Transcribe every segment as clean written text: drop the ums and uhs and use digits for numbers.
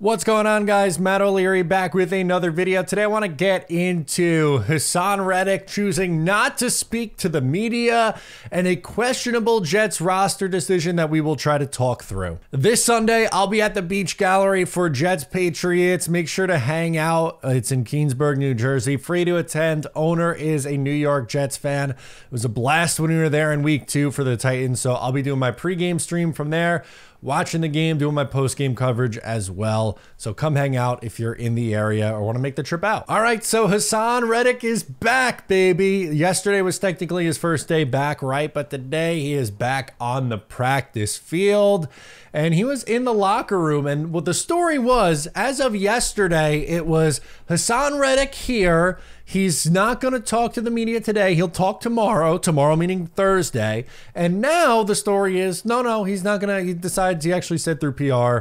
What's going on, guys? Matt O'Leary back with another video. Today I want to get into Haason Reddick choosing not to speak to the media and a questionable Jets roster decision that we will try to talk through. This Sunday, I'll be at the Beach Gallery for Jets Patriots. Make sure to hang out. It's in Keansburg, New Jersey. Free to attend. Owner is a New York Jets fan. It was a blast when we were there in week 2 for the Titans, so I'll be doing my pregame stream from there, watching the game, doing my post-game coverage as well. So come hang out if you're in the area or want to make the trip out. All right, so Haason Reddick is back, baby. Yesterday was technically his first day back, right? But today he is back on the practice field. And he was in the locker room. And what the story was, as of yesterday, it was Haason Reddick here. He's not going to talk to the media today. He'll talk tomorrow meaning Thursday. And now the story is, no, he's not going to. He decides, he actually said through PR,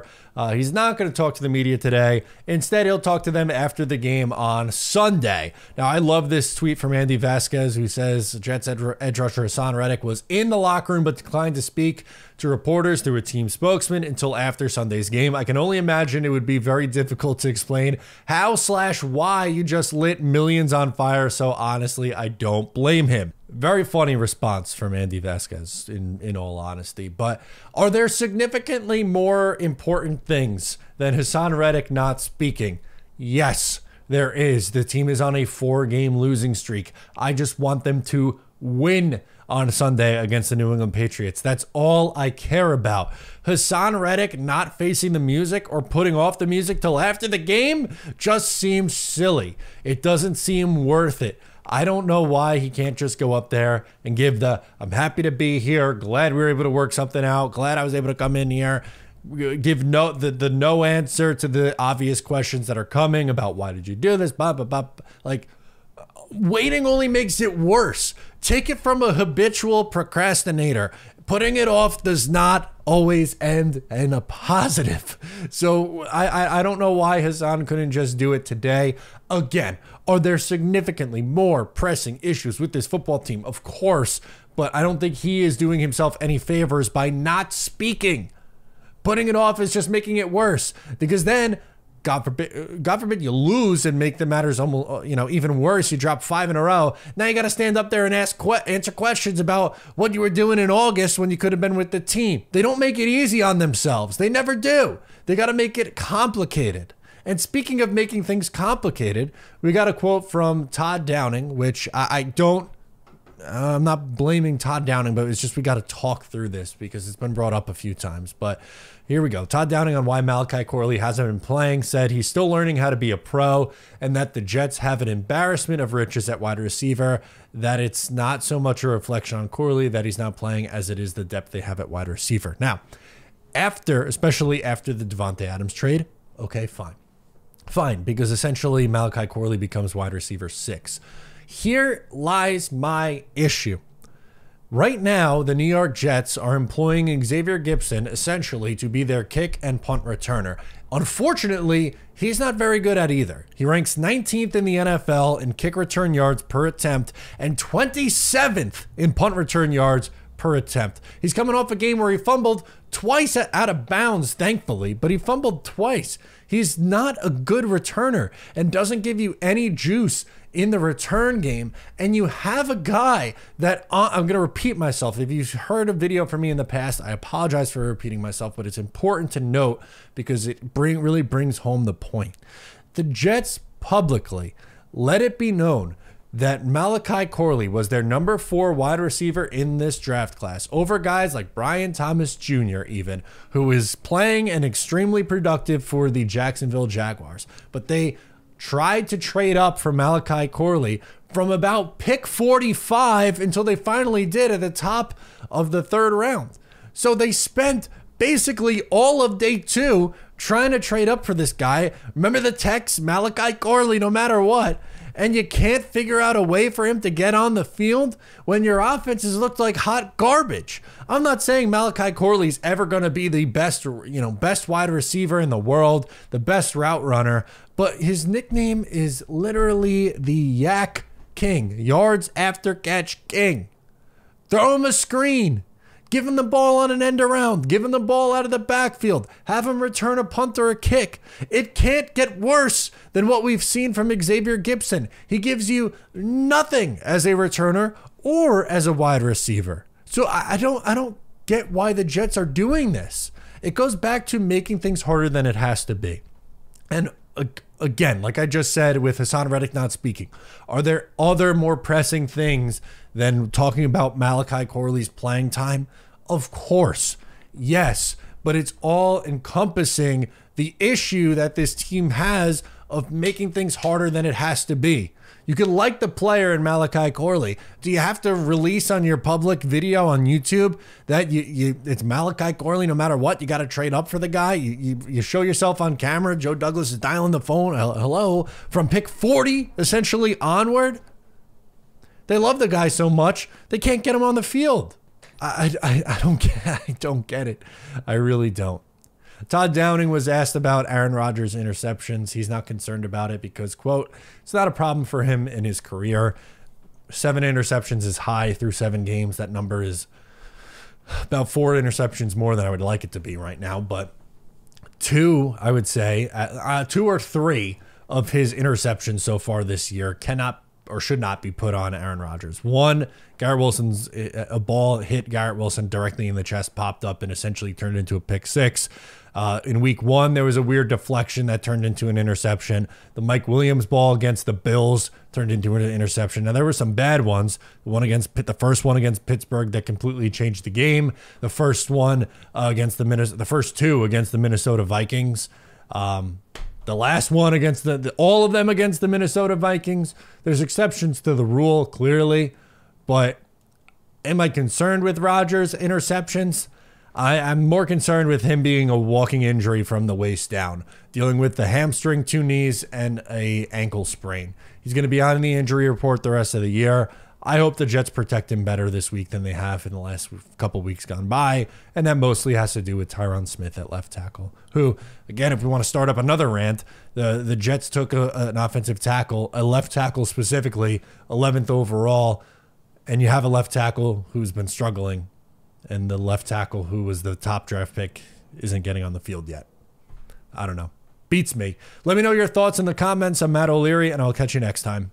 he's not going to talk to the media today. Instead, he'll talk to them after the game on Sunday. Now, I love this tweet from Andy Vasquez, who says Jets edge rusher Haason Reddick was in the locker room but declined to speak to reporters through a team spokesman until after Sunday's game. I can only imagine it would be very difficult to explain how/why you just lit millions on fire, so honestly, I don't blame him. Very funny response from Andy Vasquez, in all honesty. But are there significantly more important things than Haason Reddick not speaking? Yes, there is. The team is on a 4-game losing streak. I just want them to win on Sunday against the New England Patriots. That's all I care about. Haason Reddick not facing the music or putting off the music till after the game just seems silly. It doesn't seem worth it. I don't know why he can't just go up there and give the, I'm happy to be here, glad we were able to work something out, glad I was able to come in here, give the no answer to the obvious questions that are coming about why did you do this, blah, blah, blah. Like, waiting only makes it worse. Take it from a habitual procrastinator. Putting it off does not always end in a positive. So I don't know why Haason couldn't just do it today. Again, are there significantly more pressing issues with this football team? Of course, but I don't think he is doing himself any favors by not speaking. Putting it off is just making it worse, because then God forbid you lose and make the matters almost, even worse. You drop 5 in a row. Now you got to stand up there and answer questions about what you were doing in August when you could have been with the team. They don't make it easy on themselves. They never do. They got to make it complicated. And speaking of making things complicated, we got a quote from Todd Downing, which I'm not blaming Todd Downing, but it's just we got to talk through this because it's been brought up a few times. But here we go. Todd Downing on why Malachi Corley hasn't been playing said he's still learning how to be a pro and that the Jets have an embarrassment of riches at wide receiver, that it's not so much a reflection on Corley that he's not playing as it is the depth they have at wide receiver. Now, especially after the Devontae Adams trade, okay, fine. Fine, because essentially Malachi Corley becomes wide receiver 6. Here lies my issue. Right now, the New York Jets are employing Xavier Gipson essentially to be their kick and punt returner. Unfortunately, he's not very good at either. He ranks 19th in the NFL in kick return yards per attempt and 27th in punt return yards per attempt. He's coming off a game where he fumbled twice out of bounds, thankfully, but he fumbled twice. He's not a good returner and doesn't give you any juice in the return game. And you have a guy that, I'm going to repeat myself. If you've heard a video from me in the past, I apologize for repeating myself, but it's important to note because it really brings home the point. The Jets publicly let it be known that Malachi Corley was their number 4 wide receiver in this draft class, over guys like Brian Thomas Jr. even, who is playing and extremely productive for the Jacksonville Jaguars. But they tried to trade up for Malachi Corley from about pick 45 until they finally did at the top of the 3rd round. So they spent basically all of day 2 trying to trade up for this guy. Remember the text, Malachi Corley, no matter what. And you can't figure out a way for him to get on the field when your offenses looked like hot garbage. I'm not saying Malachi Corley's ever going to be the best wide receiver in the world, the best route runner, but his nickname is literally the Yak King, yards after catch king. Throw him a screen. Give him the ball on an end around. Give him the ball out of the backfield. Have him return a punt or a kick. It can't get worse than what we've seen from Xavier Gipson. He gives you nothing as a returner or as a wide receiver. So I don't get why the Jets are doing this. It goes back to making things harder than it has to be. And again, like I just said with Haason Reddick not speaking, are there other more pressing things than talking about Malachi Corley's playing time? Of course, yes, but it's all encompassing the issue that this team has of making things harder than it has to be. You can like the player in Malachi Corley. Do you have to release on your public video on YouTube that it's Malachi Corley no matter what? You got to trade up for the guy. You show yourself on camera. Joe Douglas is dialing the phone. Hello, from pick 40 essentially onward. They love the guy so much they can't get him on the field. I don't get it. I really don't. Todd Downing was asked about Aaron Rodgers' interceptions. He's not concerned about it because, quote, it's not a problem for him in his career. 7 interceptions is high through 7 games. That number is about 4 interceptions more than I would like it to be right now. But 2, I would say, 2 or 3 of his interceptions so far this year cannot or should not be put on Aaron Rodgers. 1, Garrett Wilson's a ball hit Garrett Wilson directly in the chest, popped up and essentially turned into a pick 6. In week 1, there was a weird deflection that turned into an interception. The Mike Williams ball against the Bills turned into an interception. Now, there were some bad ones. The first one against Pittsburgh that completely changed the game. The first one against the first 2 against the Minnesota Vikings. The last one against all of them against the Minnesota Vikings. There's exceptions to the rule, clearly. But am I concerned with Rodgers' interceptions? I'm more concerned with him being a walking injury from the waist down, dealing with the hamstring, 2 knees, and an ankle sprain. He's going to be on the injury report the rest of the year. I hope the Jets protect him better this week than they have in the last couple weeks gone by, and that mostly has to do with Tyron Smith at left tackle, who, again, if we want to start up another rant, the Jets took an offensive tackle, a left tackle specifically, 11th overall, and you have a left tackle who's been struggling, and the left tackle who was the top draft pick isn't getting on the field yet. I don't know. Beats me. Let me know your thoughts in the comments. I'm Matt O'Leary, and I'll catch you next time.